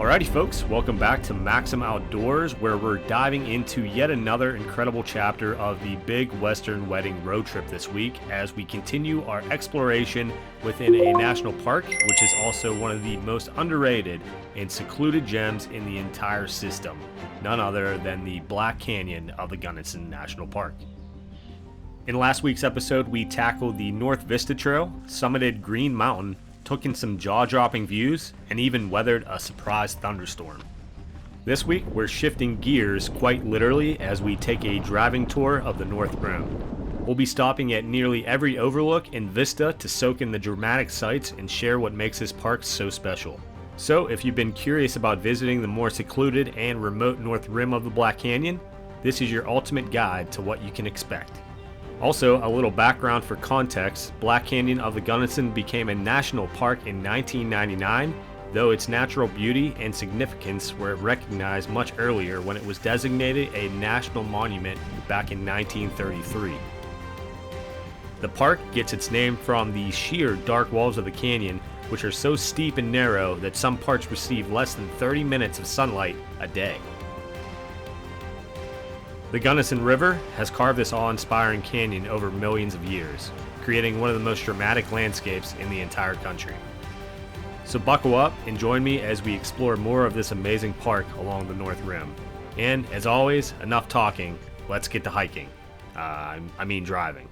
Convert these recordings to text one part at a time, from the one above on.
Alrighty folks, welcome back to Maxim Outdoors, where we're diving into yet another incredible chapter of the Big Western Wedding road trip this week as we continue our exploration within a national park, which is also one of the most underrated and secluded gems in the entire system, none other than the Black Canyon of the Gunnison National Park. In last week's episode, we tackled the North Vista Trail, summited Green Mountain, took in some jaw-dropping views, and even weathered a surprise thunderstorm. This week, we're shifting gears quite literally as we take a driving tour of the North Rim. We'll be stopping at nearly every overlook and vista to soak in the dramatic sights and share what makes this park so special. So, if you've been curious about visiting the more secluded and remote North Rim of the Black Canyon, this is your ultimate guide to what you can expect. Also, a little background for context, Black Canyon of the Gunnison became a national park in 1999, though its natural beauty and significance were recognized much earlier when it was designated a national monument back in 1933. The park gets its name from the sheer dark walls of the canyon, which are so steep and narrow that some parts receive less than 30 minutes of sunlight a day. The Gunnison River has carved this awe-inspiring canyon over millions of years, creating one of the most dramatic landscapes in the entire country. So buckle up and join me as we explore more of this amazing park along the North Rim. And as always, enough talking, let's get to hiking. I mean driving.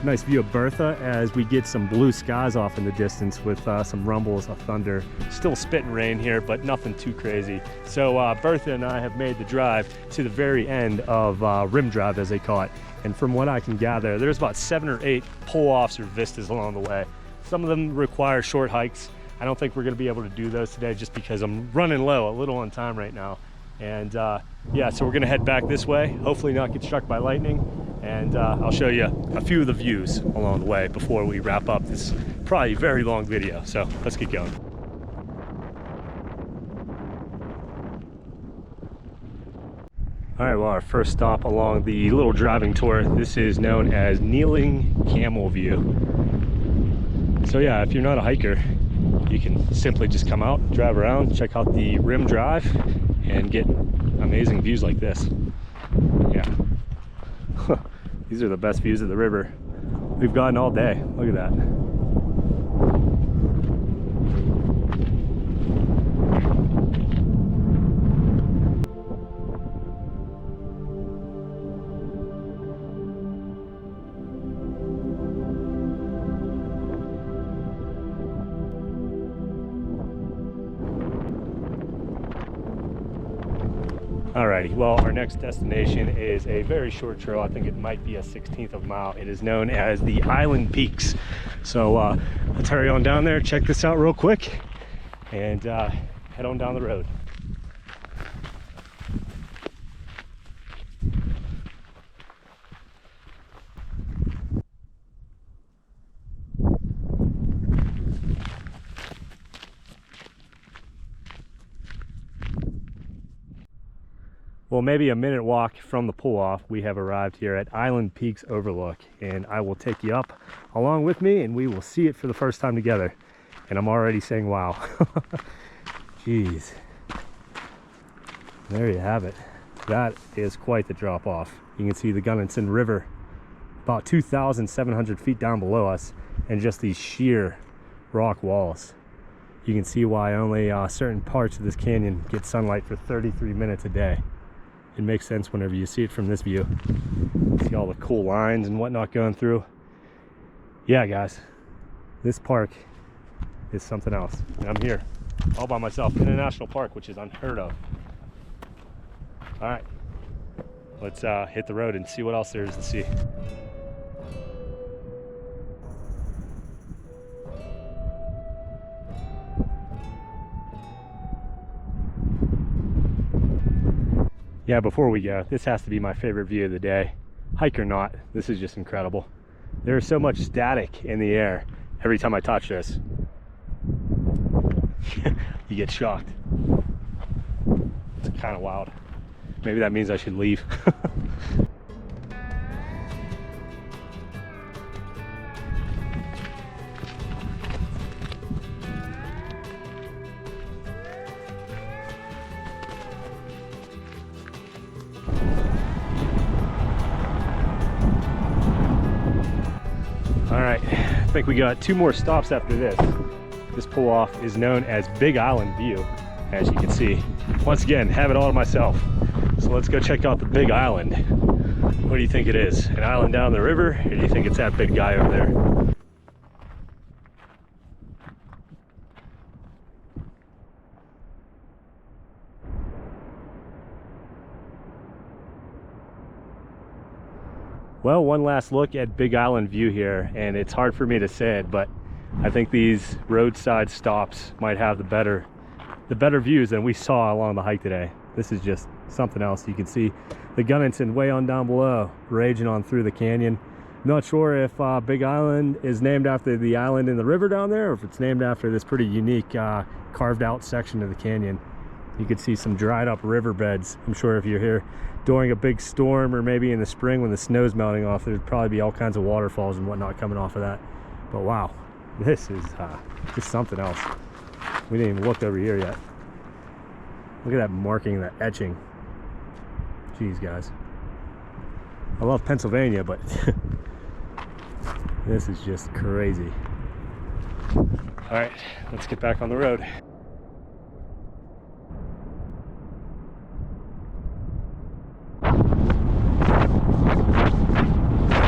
Nice view of Bertha as we get some blue skies off in the distance with some rumbles of thunder. Still spitting rain here, but nothing too crazy. So Bertha and I have made the drive to the very end of Rim Drive, as they call it. And from what I can gather, there's about 7 or 8 pull-offs or vistas along the way. Some of them require short hikes. I don't think we're gonna be able to do those today just because I'm running low, a little on time right now. And yeah, so we're gonna head back this way, hopefully not get struck by lightning. And I'll show you a few of the views along the way before we wrap up this probably very long video. So let's get going. All right, well, our first stop along the little driving tour, this is known as Kneeling Camel View. So yeah, if you're not a hiker, you can simply just come out, drive around, check out the Rim Drive, and get amazing views like this. Yeah. These are the best views of the river we've gotten all day. Look at that. Alrighty, well, our next destination is a very short trail. I think it might be a 1/16 of a mile. It is known as the Island Peaks. So let's hurry on down there, check this out real quick, and head on down the road. Well, maybe a minute walk from the pull-off, we have arrived here at Island Peaks Overlook, and I will take you up along with me and we will see it for the first time together. And I'm already saying wow. Jeez. There you have it. That is quite the drop off. You can see the Gunnison River about 2,700 feet down below us, and just these sheer rock walls. You can see why only certain parts of this canyon get sunlight for 33 minutes a day. It makes sense whenever you see it from this view. See all the cool lines and whatnot going through. Yeah, guys, this park is something else. And I'm here all by myself in a national park, which is unheard of. All right, let's hit the road and see what else there is to see. Yeah, before we go, this has to be my favorite view of the day. Hike or not, this is just incredible. There is so much static in the air every time I touch this. You get shocked. It's kind of wild. Maybe that means I should leave. All right, I think we got 2 more stops after this. This pull off is known as Big Island View, as you can see. Once again, have it all to myself. So let's go check out the Big Island. What do you think it is? An island down the river, or do you think it's that big guy over there? Well, one last look at Big Island View here, and it's hard for me to say it, but I think these roadside stops might have the better views than we saw along the hike today. This is just something else. You can see the Gunnison way on down below, raging on through the canyon. Not sure if Big Island is named after the island in the river down there, or if it's named after this pretty unique carved out section of the canyon. You can see some dried up riverbeds. I'm sure if you're here during a big storm, or maybe in the spring when the snow's melting off, there'd probably be all kinds of waterfalls and whatnot coming off of that. But wow, this is just something else. We didn't even look over here yet. Look at that marking, that etching. Jeez, guys. I love Pennsylvania, but this is just crazy. All right, let's get back on the road.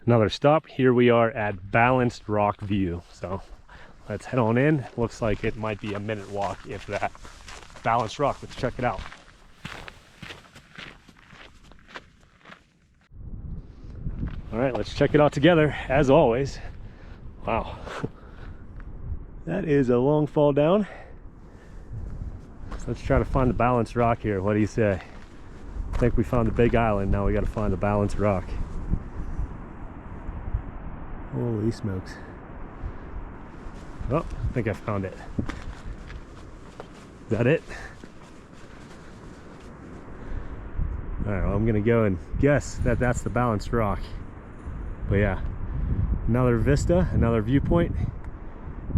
Another stop. Here we are at Balanced Rock View. So let's head on in. Looks like it might be a minute walk, if that. Balanced Rock, let's check it out. All right, let's check it out together, as always. Wow. That is a long fall down. So let's try to find the Balanced Rock here. What do you say? I think we found the Big Island. Now we got to find the Balanced Rock. Holy smokes. Oh, I think I found it. Is that it? All right, well, I'm gonna go and guess that that's the Balanced Rock. But yeah, another vista, another viewpoint.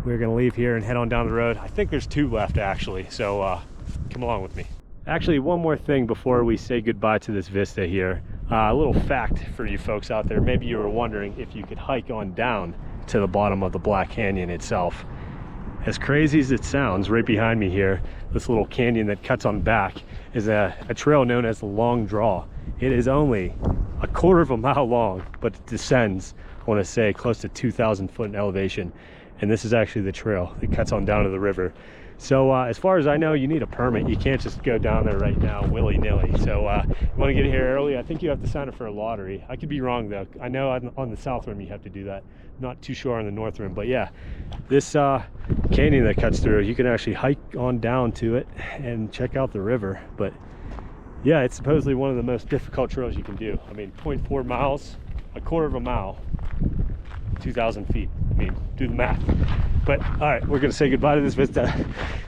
We're gonna leave here and head on down the road. I think there's 2 left actually, so come along with me. Actually, one more thing before we say goodbye to this vista here. A little fact for you folks out there. Maybe you were wondering if you could hike on down to the bottom of the Black Canyon itself. As crazy as it sounds, right behind me here, this little canyon that cuts on back is a trail known as the Long Draw. It is only a 1/4 mile long, but it descends, I want to say, close to 2,000 foot in elevation. And this is actually the trail that cuts on down to the river. So as far as I know, you need a permit. You can't just go down there right now willy-nilly. So you want to get here early. I think you have to sign up for a lottery. I could be wrong though. I know on the south rim you have to do that. Not too sure on the north rim, but yeah, this canyon that cuts through, you can actually hike on down to it and check out the river. But yeah, it's supposedly one of the most difficult trails you can do. I mean, 0.4 miles, a 1/4 mile, 2,000 feet. I mean, do the math. But all right, we're gonna say goodbye to this vista.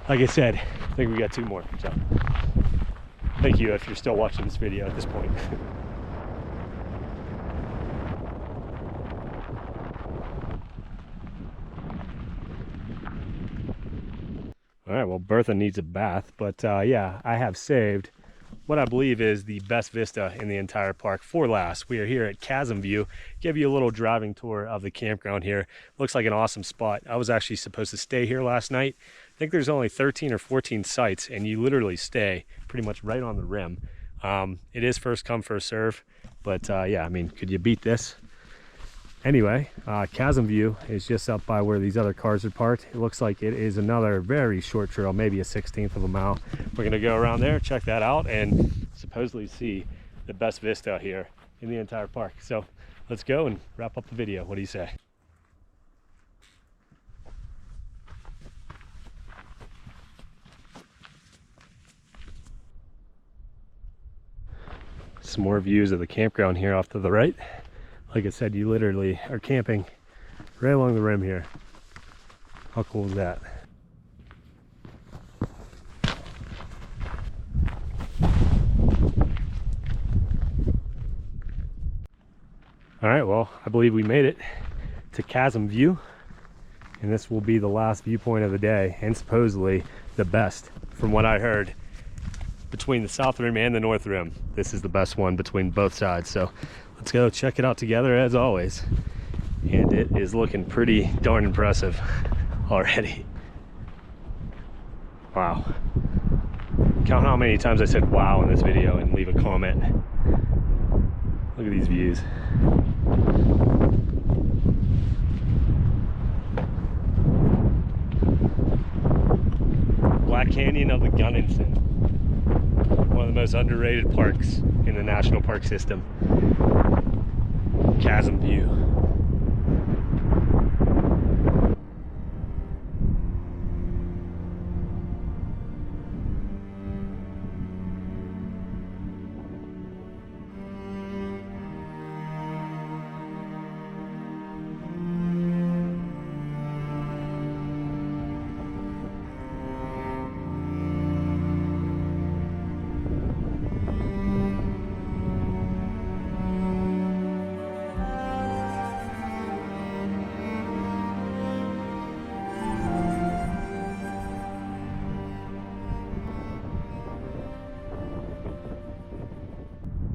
Like I said, I think we got 2 more. So thank you if you're still watching this video at this point. All right, well, Bertha needs a bath, but yeah, I have saved what I believe is the best vista in the entire park for last. We are here at Chasm View. Give you a little driving tour of the campground here. Looks like an awesome spot. I was actually supposed to stay here last night. I think there's only 13 or 14 sites, and you literally stay pretty much right on the rim. It is first come, first serve, but yeah, I mean, could you beat this? Anyway, Chasm View is just up by where these other cars are parked. It looks like it is another very short trail, maybe a 1/16 of a mile. We're gonna go around there, check that out, and supposedly see the best vista here in the entire park. So let's go and wrap up the video. What do you say? Some more views of the campground here off to the right. Like I said, you literally are camping right along the rim here. How cool is that? All right, well, I believe we made it to Chasm View, and this will be the last viewpoint of the day, and supposedly the best. From what I heard, between the South Rim and the North Rim, this is the best one between both sides. So let's go check it out together as always. And it is looking pretty darn impressive already. Wow. Count how many times I said wow in this video and leave a comment. Look at these views. Black Canyon of the Gunnison. One of the most underrated parks in the national park system. Chasm View.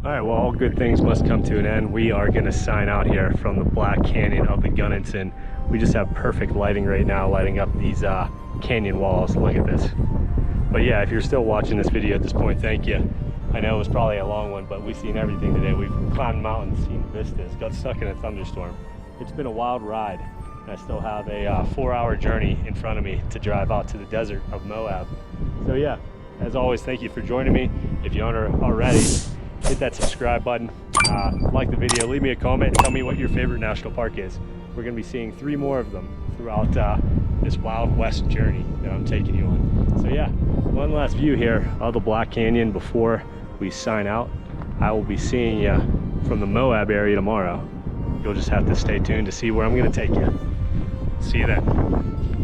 All right, well, all good things must come to an end. We are gonna sign out here from the Black Canyon of the Gunnison. We just have perfect lighting right now, lighting up these canyon walls. Look at this. But yeah, if you're still watching this video at this point, thank you. I know it was probably a long one, but we've seen everything today. We've climbed mountains, seen vistas, got stuck in a thunderstorm. It's been a wild ride, and I still have a 4-hour journey in front of me to drive out to the desert of Moab. So yeah, as always, thank you for joining me. If you aren't already, hit that subscribe button, like the video, leave me a comment, and tell me what your favorite national park is. We're going to be seeing 3 more of them throughout this Wild West journey that I'm taking you on. So yeah, one last view here of the Black Canyon before we sign out. I will be seeing you from the Moab area tomorrow. You'll just have to stay tuned to see where I'm going to take you. See you then.